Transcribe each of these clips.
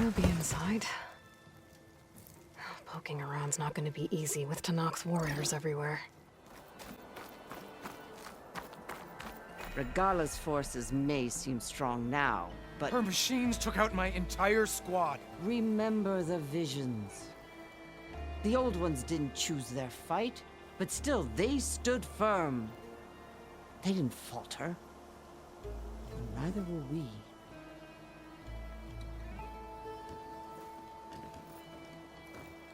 I'll be inside. Poking around's not gonna be easy with Tenakth's warriors everywhere. Regala's forces may seem strong now, but Her machines took out my entire squad. remember the visions. The old ones didn't choose their fight, but still they stood firm. They didn't falter. And neither will we.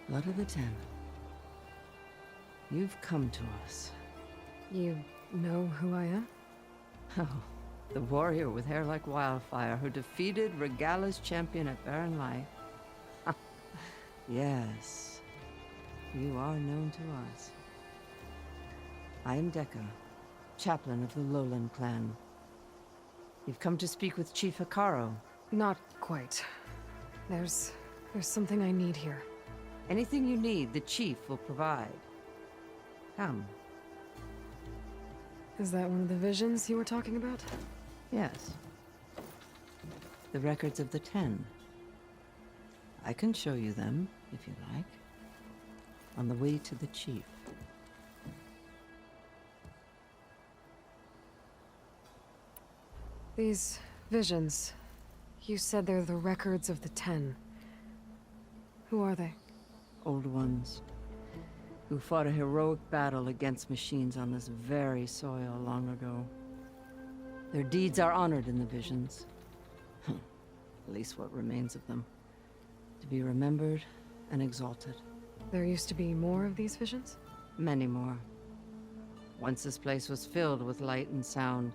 Blood of the Ten. You've come to us. You know who I am? Oh, the warrior with hair like wildfire who defeated Regala's champion at Barren Light. Yes, you are known to us. I am Dekka, chaplain of the Lowland clan. You've come to speak with Chief Hekarro. Not quite. There's something I need here. Anything you need, the chief will provide. Come. Is that one of the visions you were talking about? Yes. The records of the Ten. I can show you them, if you like. On the way to the chief. These visions, you said they're the records of the Ten. Who are they? Old ones. Who fought a heroic battle against machines on this very soil long ago. Their deeds are honored in the visions. At least what remains of them. To be remembered and exalted. There used to be more of these visions? Many more. Once this place was filled with light and sound.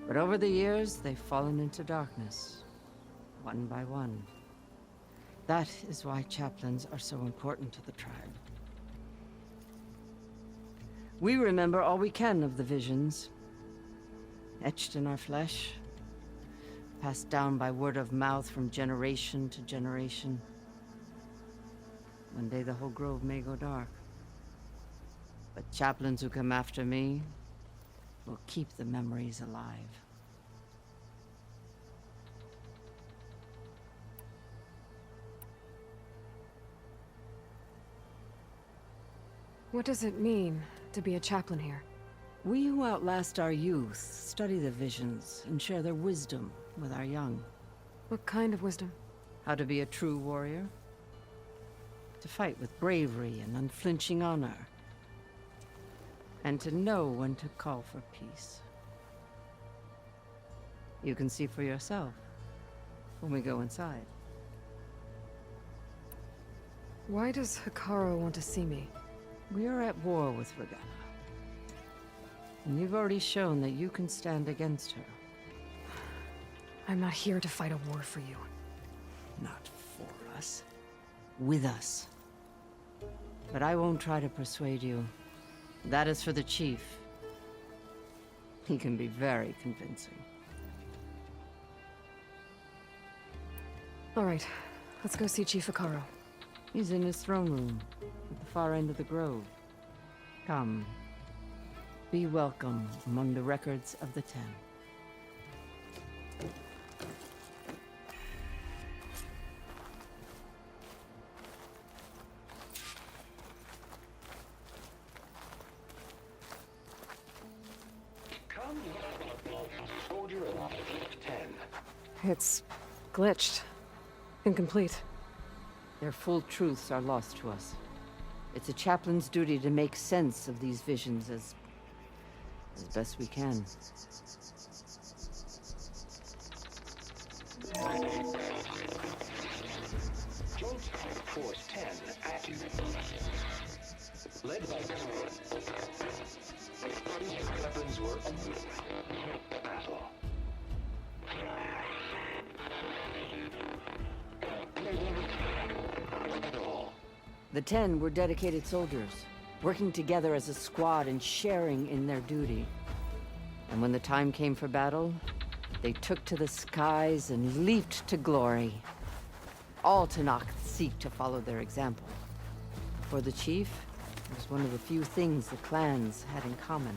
But over the years, they've fallen into darkness. One by one. That is why chaplains are so important to the tribe. We remember all we can of the visions. Etched in our flesh. Passed down by word of mouth from generation to generation. One day the whole grove may go dark. But chaplains who come after me will keep the memories alive. What does it mean to be a chaplain here? We who outlast our youth study the visions and share their wisdom with our young. What kind of wisdom? How to be a true warrior. To fight with bravery and unflinching honor. And to know when to call for peace. You can see for yourself when we go inside. Why does Hekarro want to see me? We are at war with Regala. And you've already shown that you can stand against her. I'm not here to fight a war for you. Not for us. With us. But I won't try to persuade you. That is for the chief. He can be very convincing. All right, let's go see Chief Hekarro. He's in his throne room, at the far end of the grove. Come. Be welcome among the records of the Ten. Come, soldier of 10. It's glitched. Incomplete. Their full truths are lost to us. It's a chaplain's duty to make sense of these visions as best we can. Joint Force 10 active. Led by Command. Weapons were battle. The Ten were dedicated soldiers, working together as a squad and sharing in their duty. And when the time came for battle, they took to the skies and leaped to glory. All Tenakth seek to follow their example. For the chief, it was one of the few things the clans had in common.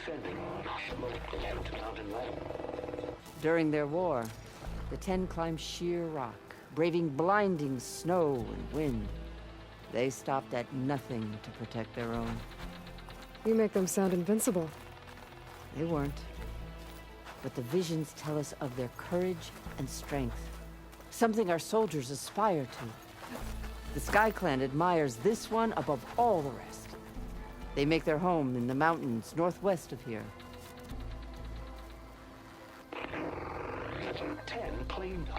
defending the mountain level. During their war, the Ten climbed sheer rock, braving blinding snow and wind. They stopped at nothing to protect their own. You make them sound invincible. They weren't. But the visions tell us of their courage and strength. Something our soldiers aspire to. The Sky Clan admires this one above all the rest. They make their home in the mountains northwest of here. 10 claimed.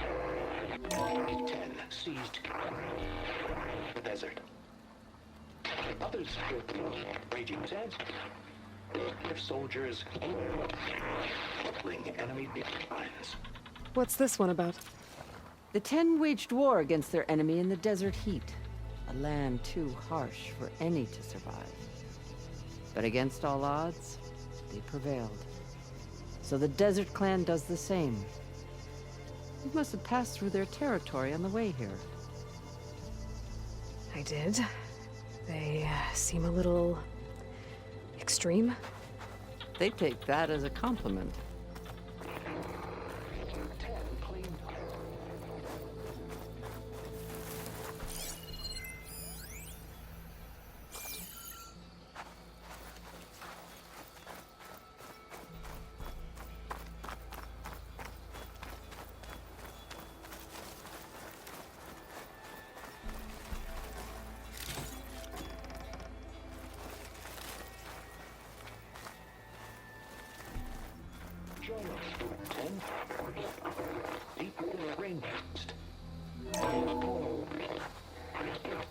10 seized the desert. Others with raging sands. Their soldiers battling enemy lines. What's this one about? The Ten waged war against their enemy in the desert heat, a land too harsh for any to survive. But against all odds, they prevailed. So the Desert Clan does the same. You must have passed through their territory on the way here. I did. They seem a little extreme. They take that as a compliment. 10 claimed. Join us, 10. Deep in the rainforest.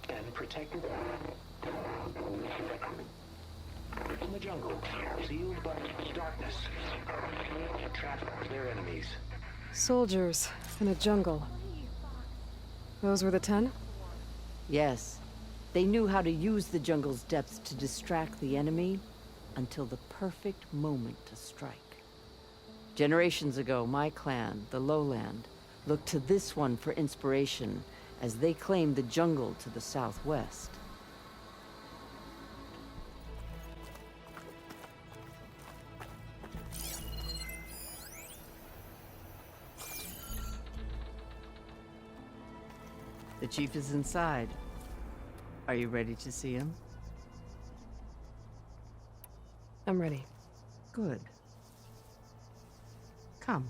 And protected in the jungle, sealed by darkness. Trap their enemies. Soldiers in a jungle. Those were the 10? Yes, they knew how to use the jungle's depths to distract the enemy until the perfect moment to strike. Generations ago, my clan, the Lowland, looked to this one for inspiration as they claimed the jungle to the southwest. The chief is inside. Are you ready to see him? I'm ready. Good. Come.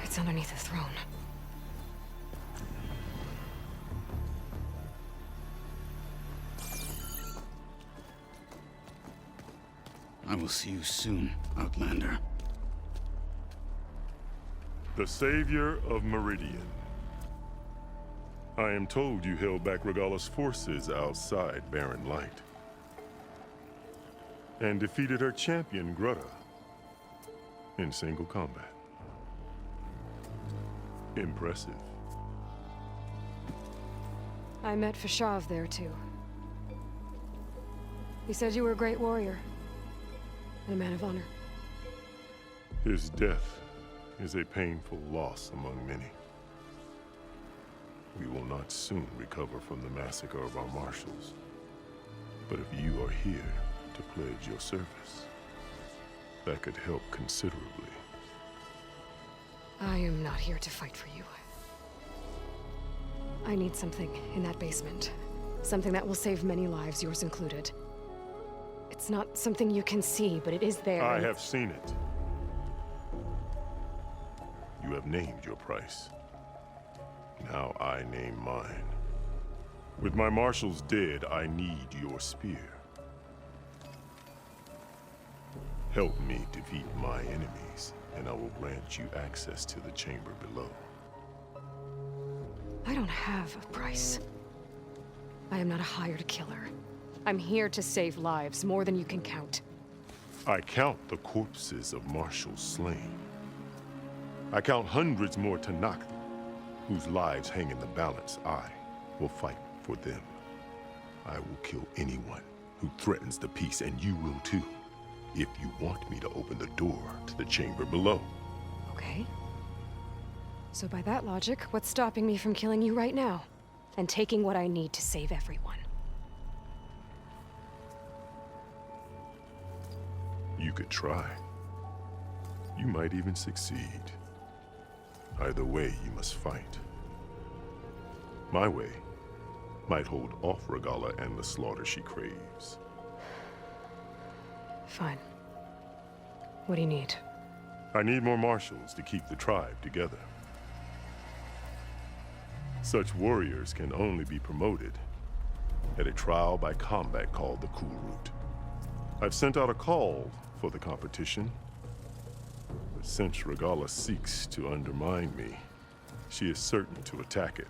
It's underneath the throne. I will see you soon, Outlander. The savior of Meridian. I am told you held back Regalla's forces outside Barren Light. And defeated her champion, Grutta, in single combat. Impressive. I met Fashav there too. He said you were a great warrior. And a man of honor. His death is a painful loss among many. We will not soon recover from the massacre of our marshals. But if you are here to pledge your service, that could help considerably. I am not here to fight for you. I need something in that basement. Something that will save many lives, yours included. It's not something you can see, but it is there. I have seen it. You have named your price. Now I name mine. With my marshals dead, I need your spear. Help me defeat my enemies, and I will grant you access to the chamber below. I don't have a price. I am not a hired killer. I'm here to save lives, more than you can count. I count the corpses of marshals slain. I count hundreds more Tenakth whose lives hang in the balance. I will fight for them. I will kill anyone who threatens the peace, and you will too, if you want me to open the door to the chamber below. Okay. So by that logic, what's stopping me from killing you right now? And taking what I need to save everyone? You could try. You might even succeed. Either way, you must fight. My way might hold off Regalla and the slaughter she craves. Fine. What do you need? I need more marshals to keep the tribe together. Such warriors can only be promoted at a trial by combat called the Kulrut. I've sent out a call for the competition, but since Regalla seeks to undermine me, she is certain to attack it.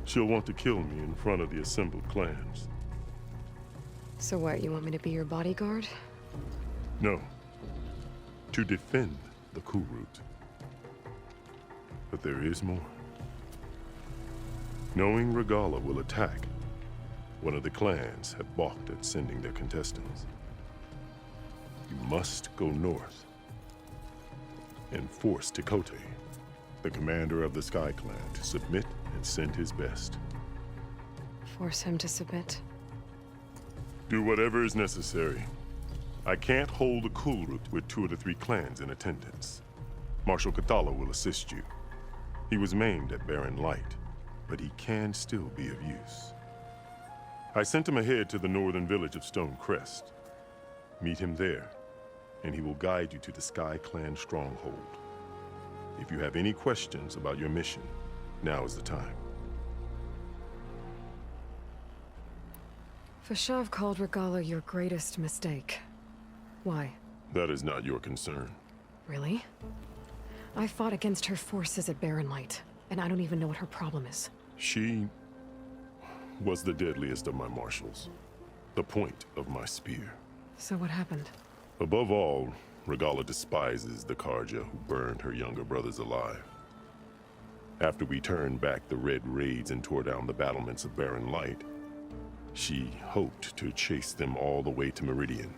She'll want to kill me in front of the assembled clans. So what, you want me to be your bodyguard? No, to defend the Kulrut. But there is more. Knowing Regalla will attack, one of the clans have balked at sending their contestants. You must go north and force Tekotteh, the commander of the Sky Clan, to submit and send his best. Force him to submit? Do whatever is necessary. I can't hold the Kulrut with 2 of the 3 clans in attendance. Marshal Kotallo will assist you. He was maimed at Barren Light, but he can still be of use. I sent him ahead to the northern village of Stone Crest. Meet him there, and he will guide you to the Sky Clan stronghold. If you have any questions about your mission, now is the time. Fashav called Regalla your greatest mistake. Why? That is not your concern. Really? I fought against her forces at Barren Light, and I don't even know what her problem is. She was the deadliest of my marshals, the point of my spear. So what happened? Above all, Regalla despises the Carja who burned her younger brothers alive. After we turned back the Red Raids and tore down the battlements of Barren Light, she hoped to chase them all the way to Meridian.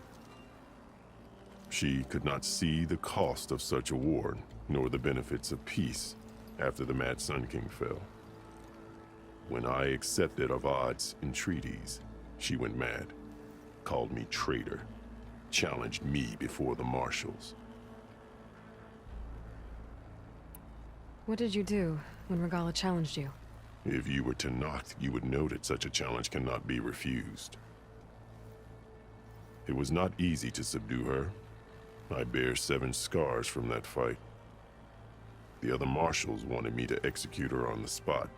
She could not see the cost of such a war, nor the benefits of peace after the Mad Sun King fell. When I accepted Avad's entreaties, she went mad, called me traitor, challenged me before the marshals. What did you do when Regalla challenged you? If you were Tenakth, you would know that such a challenge cannot be refused. It was not easy to subdue her. I bear 7 scars from that fight. The other marshals wanted me to execute her on the spot,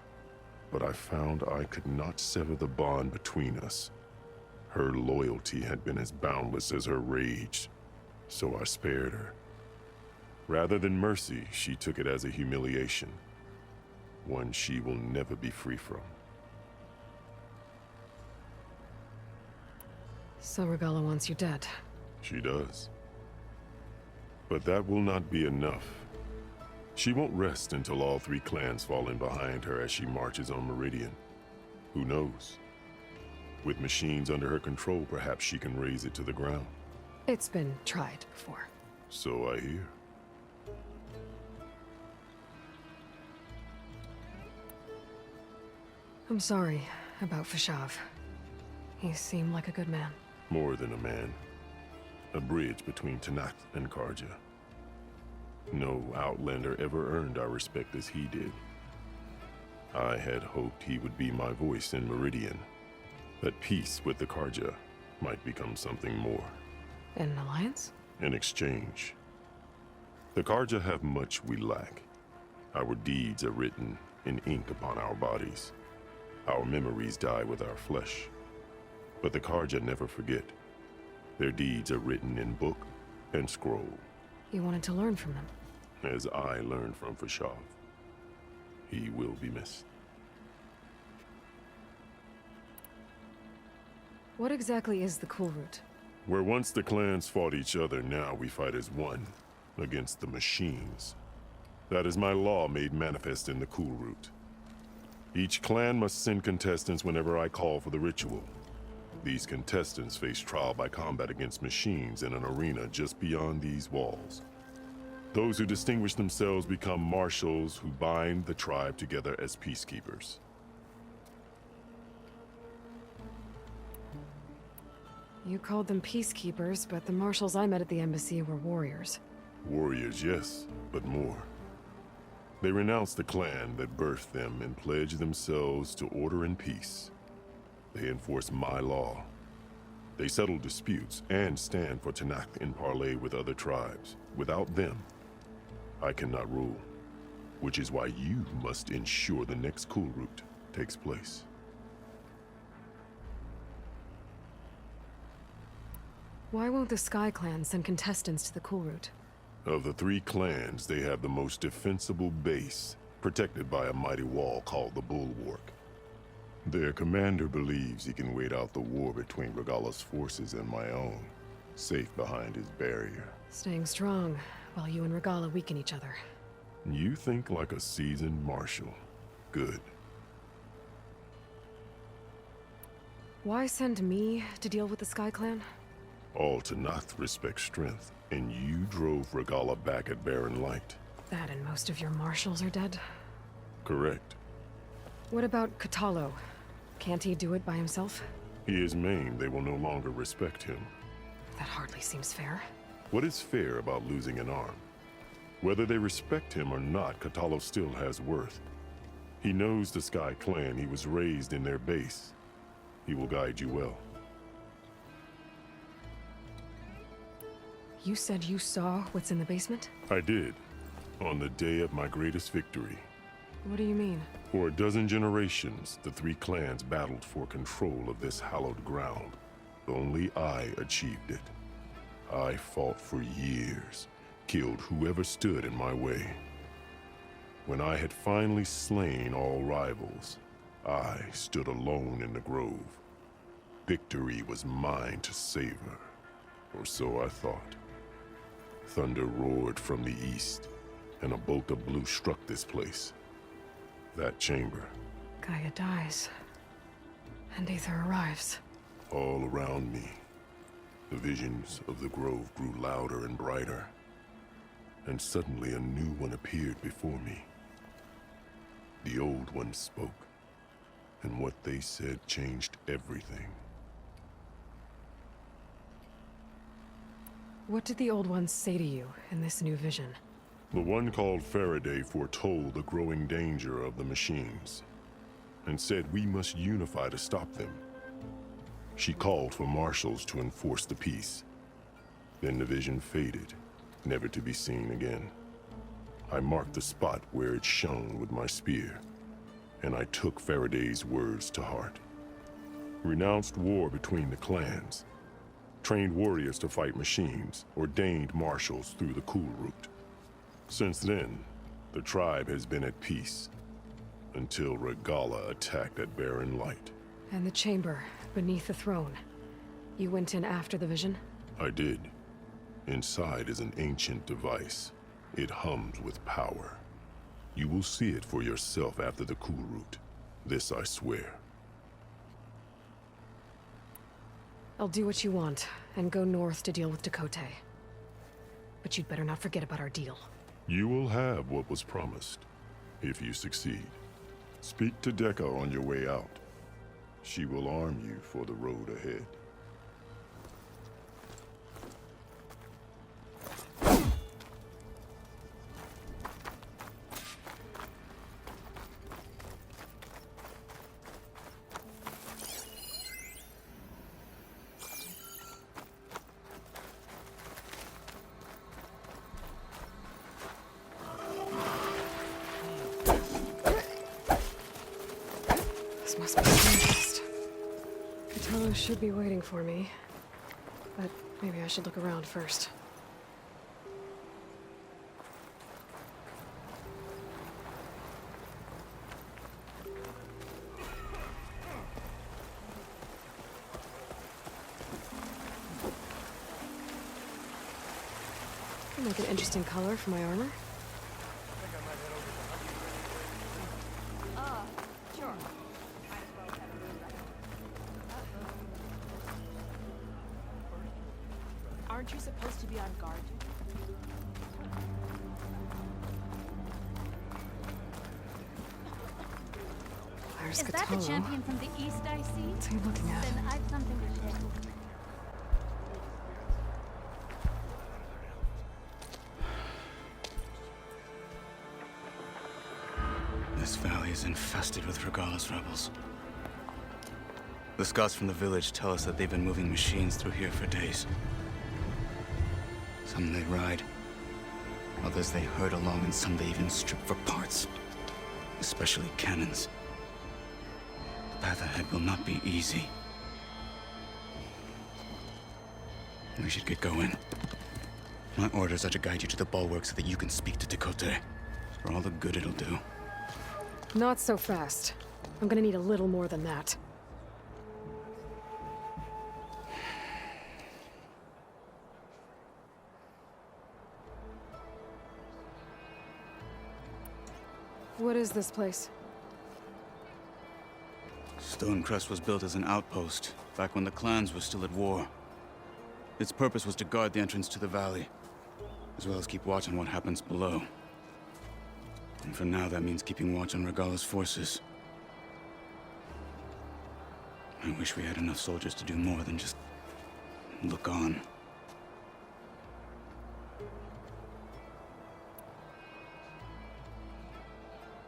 but I found I could not sever the bond between us. Her loyalty had been as boundless as her rage, so I spared her. Rather than mercy, she took it as a humiliation, one she will never be free from. So Regalla wants you dead. She does. But that will not be enough. She won't rest until all 3 clans fall in behind her as she marches on Meridian. Who knows? With machines under her control, perhaps she can raise it to the ground. It's been tried before. So I hear. I'm sorry about Fashav. He seemed like a good man. More than a man. A bridge between Tenakth and Carja. No Outlander ever earned our respect as he did. I had hoped he would be my voice in Meridian, that peace with the Carja might become something more. An alliance? In exchange. The Carja have much we lack. Our deeds are written in ink upon our bodies. Our memories die with our flesh. But the Carja never forget. Their deeds are written in book and scroll. You wanted to learn from them. As I learned from Fashav. He will be missed. What exactly is the Kulrut? Where once the clans fought each other, now we fight as one, against the machines. That is my law made manifest in the Kulrut. Each clan must send contestants whenever I call for the ritual. These contestants face trial by combat against machines in an arena just beyond these walls. Those who distinguish themselves become marshals who bind the tribe together as peacekeepers. You called them peacekeepers, but the marshals I met at the embassy were warriors. Warriors, yes, but more. They renounce the clan that birthed them and pledge themselves to order and peace. They enforce my law. They settle disputes and stand for Tenakth in parley with other tribes. Without them, I cannot rule. Which is why you must ensure the next Kulrut takes place. Why won't the Sky Clan send contestants to the Kulrut? Of the three clans, they have the most defensible base, protected by a mighty wall called the Bulwark. Their commander believes he can wait out the war between Regalla's forces and my own, safe behind his barrier. Staying strong, while you and Regalla weaken each other. You think like a seasoned marshal. Good. Why send me to deal with the Sky Clan? All Tenakth respect strength, and you drove Regalla back at Barren Light. That and most of your marshals are dead. Correct. What about Kotallo? Can't he do it by himself? He is maimed, they will no longer respect him. That hardly seems fair. What is fair about losing an arm? Whether they respect him or not, Kotallo still has worth. He knows the Sky Clan, he was raised in their base. He will guide you well. You said you saw what's in the basement? I did, on the day of my greatest victory. What do you mean? For a dozen generations, the three clans battled for control of this hallowed ground. Only I achieved it. I fought for years, killed whoever stood in my way. When I had finally slain all rivals, I stood alone in the grove. Victory was mine to savor, or so I thought. Thunder roared from the east, and a bolt of blue struck this place. That chamber. Gaia dies. And Aether arrives. All around me, the visions of the grove grew louder and brighter. And suddenly a new one appeared before me. The old one spoke, and what they said changed everything. What did the old ones say to you in this new vision? The one called Faraday foretold the growing danger of the machines, and said we must unify to stop them. She called for marshals to enforce the peace. Then the vision faded, never to be seen again. I marked the spot where it shone with my spear, and I took Faraday's words to heart. Renounced war between the clans, trained warriors to fight machines, ordained marshals through the Kulrut. Since then, the tribe has been at peace, until Regalla attacked at Barren Light. And the chamber, beneath the throne. You went in after the vision? I did. Inside is an ancient device. It hums with power. You will see it for yourself after the Kulrut. This I swear. I'll do what you want, and go north to deal with Tekotteh. But you'd better not forget about our deal. You will have what was promised, if you succeed. Speak to Dekka on your way out. She will arm you for the road ahead. This must be the nest. Kotallo should be waiting for me. But maybe I should look around first. Could make an interesting color for my armor. Sure. Aren't you supposed to be on guard? There's Is that the Cthulhu. champion from the east I see? What's he looking at? Then I've something to share. This valley is infested with Regalis rebels. The scouts from the village tell us that they've been moving machines through here for days. Some they ride, others they herd along, and some they even strip for parts. Especially cannons. The path ahead will not be easy. We should get going. My orders are to guide you to the bulwark so that you can speak to Tekote. For all the good it'll do. Not so fast. I'm gonna need a little more than that. What is this place? Stonecrest was built as an outpost, back when the clans were still at war. Its purpose was to guard the entrance to the valley, as well as keep watch on what happens below. And for now, that means keeping watch on Regalis forces. I wish we had enough soldiers to do more than just look on.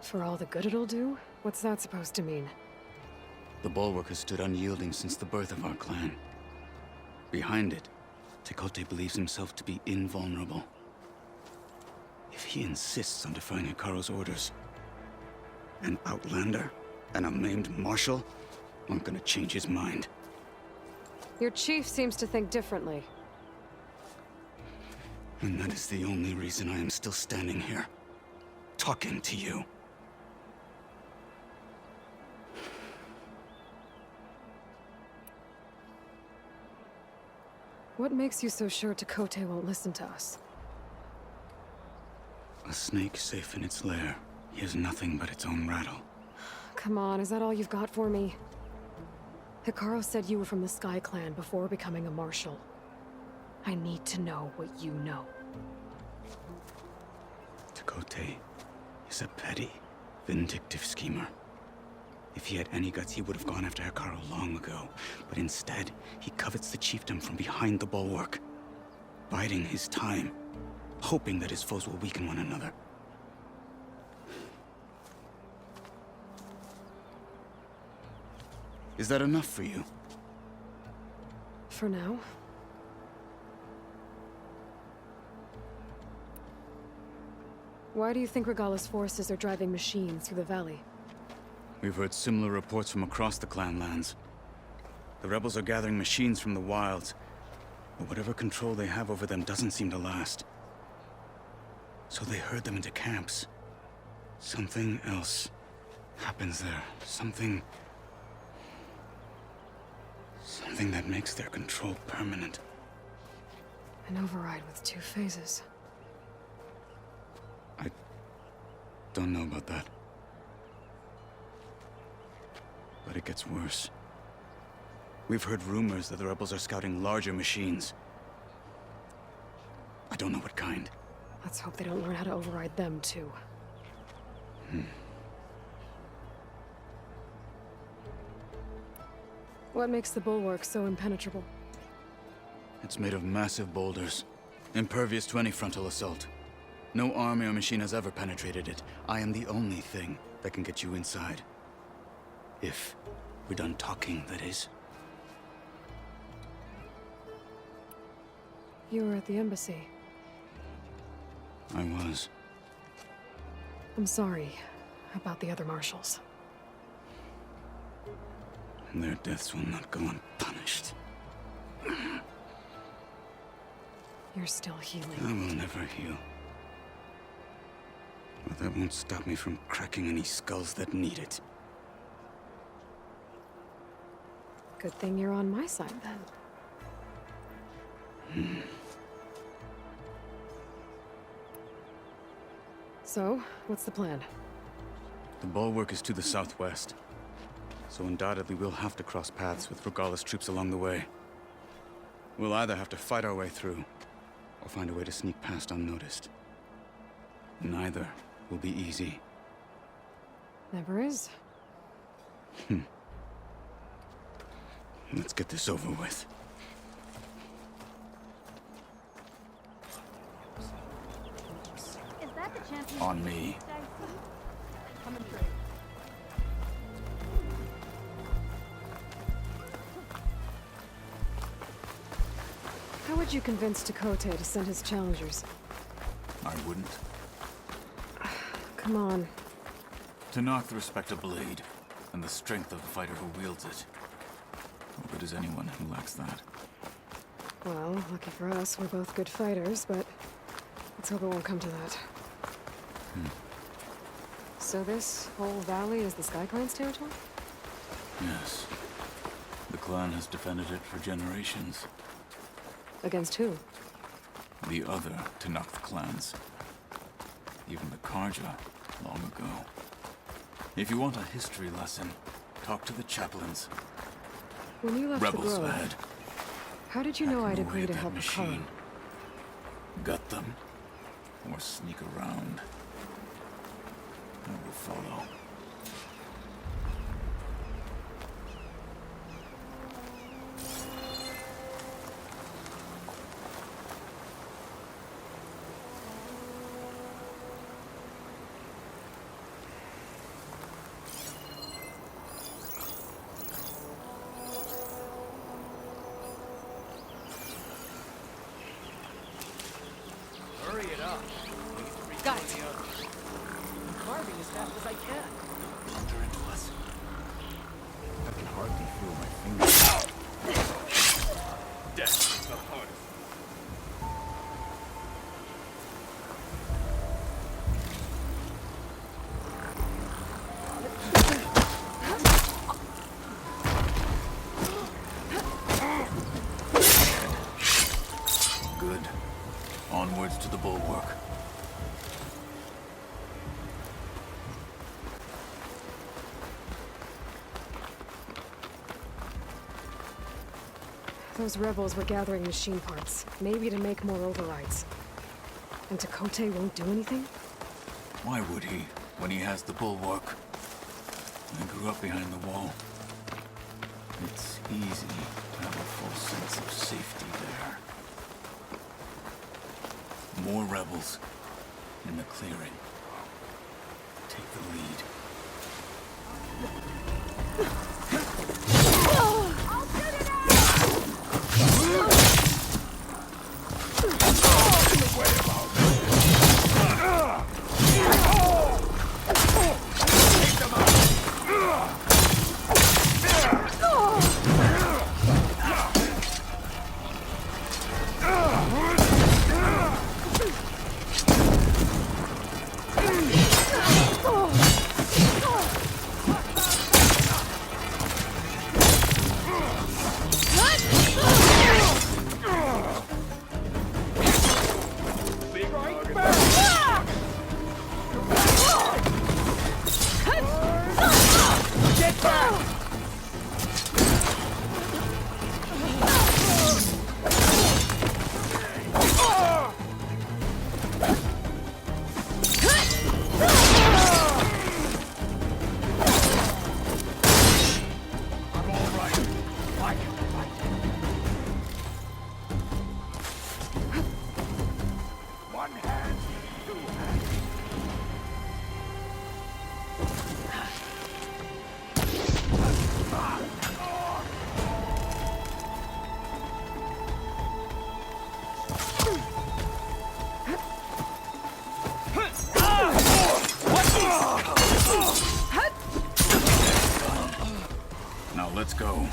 For all the good it'll do? What's that supposed to mean? The bulwark has stood unyielding since the birth of our clan. Behind it, Tekote believes himself to be invulnerable. If he insists on defying Hikaru's orders, an outlander and a maimed marshal aren't gonna change his mind. Your chief seems to think differently. And that is the only reason I am still standing here, talking to you. What makes you so sure Tekote won't listen to us? A snake safe in its lair hears nothing but its own rattle. Come on, is that all you've got for me? Hikaru said you were from the Sky Clan before becoming a marshal. I need to know what you know. Tekote is a petty, vindictive schemer. If he had any guts, he would have gone after Hikaru long ago. But instead, he covets the chiefdom from behind the bulwark, biding his time, hoping that his foes will weaken one another. Is that enough for you? For now. Why do you think Regalis forces are driving machines through the valley? We've heard similar reports from across the clan lands. The rebels are gathering machines from the wilds, but whatever control they have over them doesn't seem to last. So they herd them into camps. Something else happens there. Something that makes their control permanent. An override with 2 phases. I don't know about that. But it gets worse. We've heard rumors that the rebels are scouting larger machines. I don't know what kind. Let's hope they don't learn how to override them, too. What makes the bulwark so impenetrable? It's made of massive boulders, impervious to any frontal assault. No army or machine has ever penetrated it. I am the only thing that can get you inside. If we're done talking, that is. You were at the embassy. I was. I'm sorry about the other marshals. Their deaths will not go unpunished. You're still I healing. will never heal. But that won't stop me from cracking any skulls that need it. Good thing you're on my side, then. So, what's the plan? The bulwark is to the southwest, so undoubtedly we'll have to cross paths with Regalla's troops along the way. We'll either have to fight our way through, or find a way to sneak past unnoticed. Neither will be easy. Never is. Let's get this over with. Is that the champion? On me. East Dicey? Coming through. How would you convince Tekote to send his challengers? I wouldn't. Come on. To knock the respect of blade, and the strength of the fighter who wields it. What good is anyone who lacks that? Well, lucky for us, we're both good fighters, but let's hope it won't come to that. So this whole valley is the Sky Clan's territory? Yes. The clan has defended it for generations. Against who? The other Tenakth clans. Even the Karja, long ago. If you want a history lesson, talk to the chaplains. When you left Rebels, the Grove, lad. how did you know I'd Hacking away agree at to that help Hekara? machine. Gut them, or sneak around. I will follow. Hurry it up. Got it. I'm carving as fast as I can. Wander into us. I can hardly feel my fingers. Death, the hardest. Good. Onwards to the bulwark. Those rebels were gathering machine parts, maybe to make more overrides. And Tekote won't do anything? Why would he, when he has the bulwark? I grew up behind the wall. It's easy to have a full sense of safety there. More rebels in the clearing. Take the lead. Now let's go.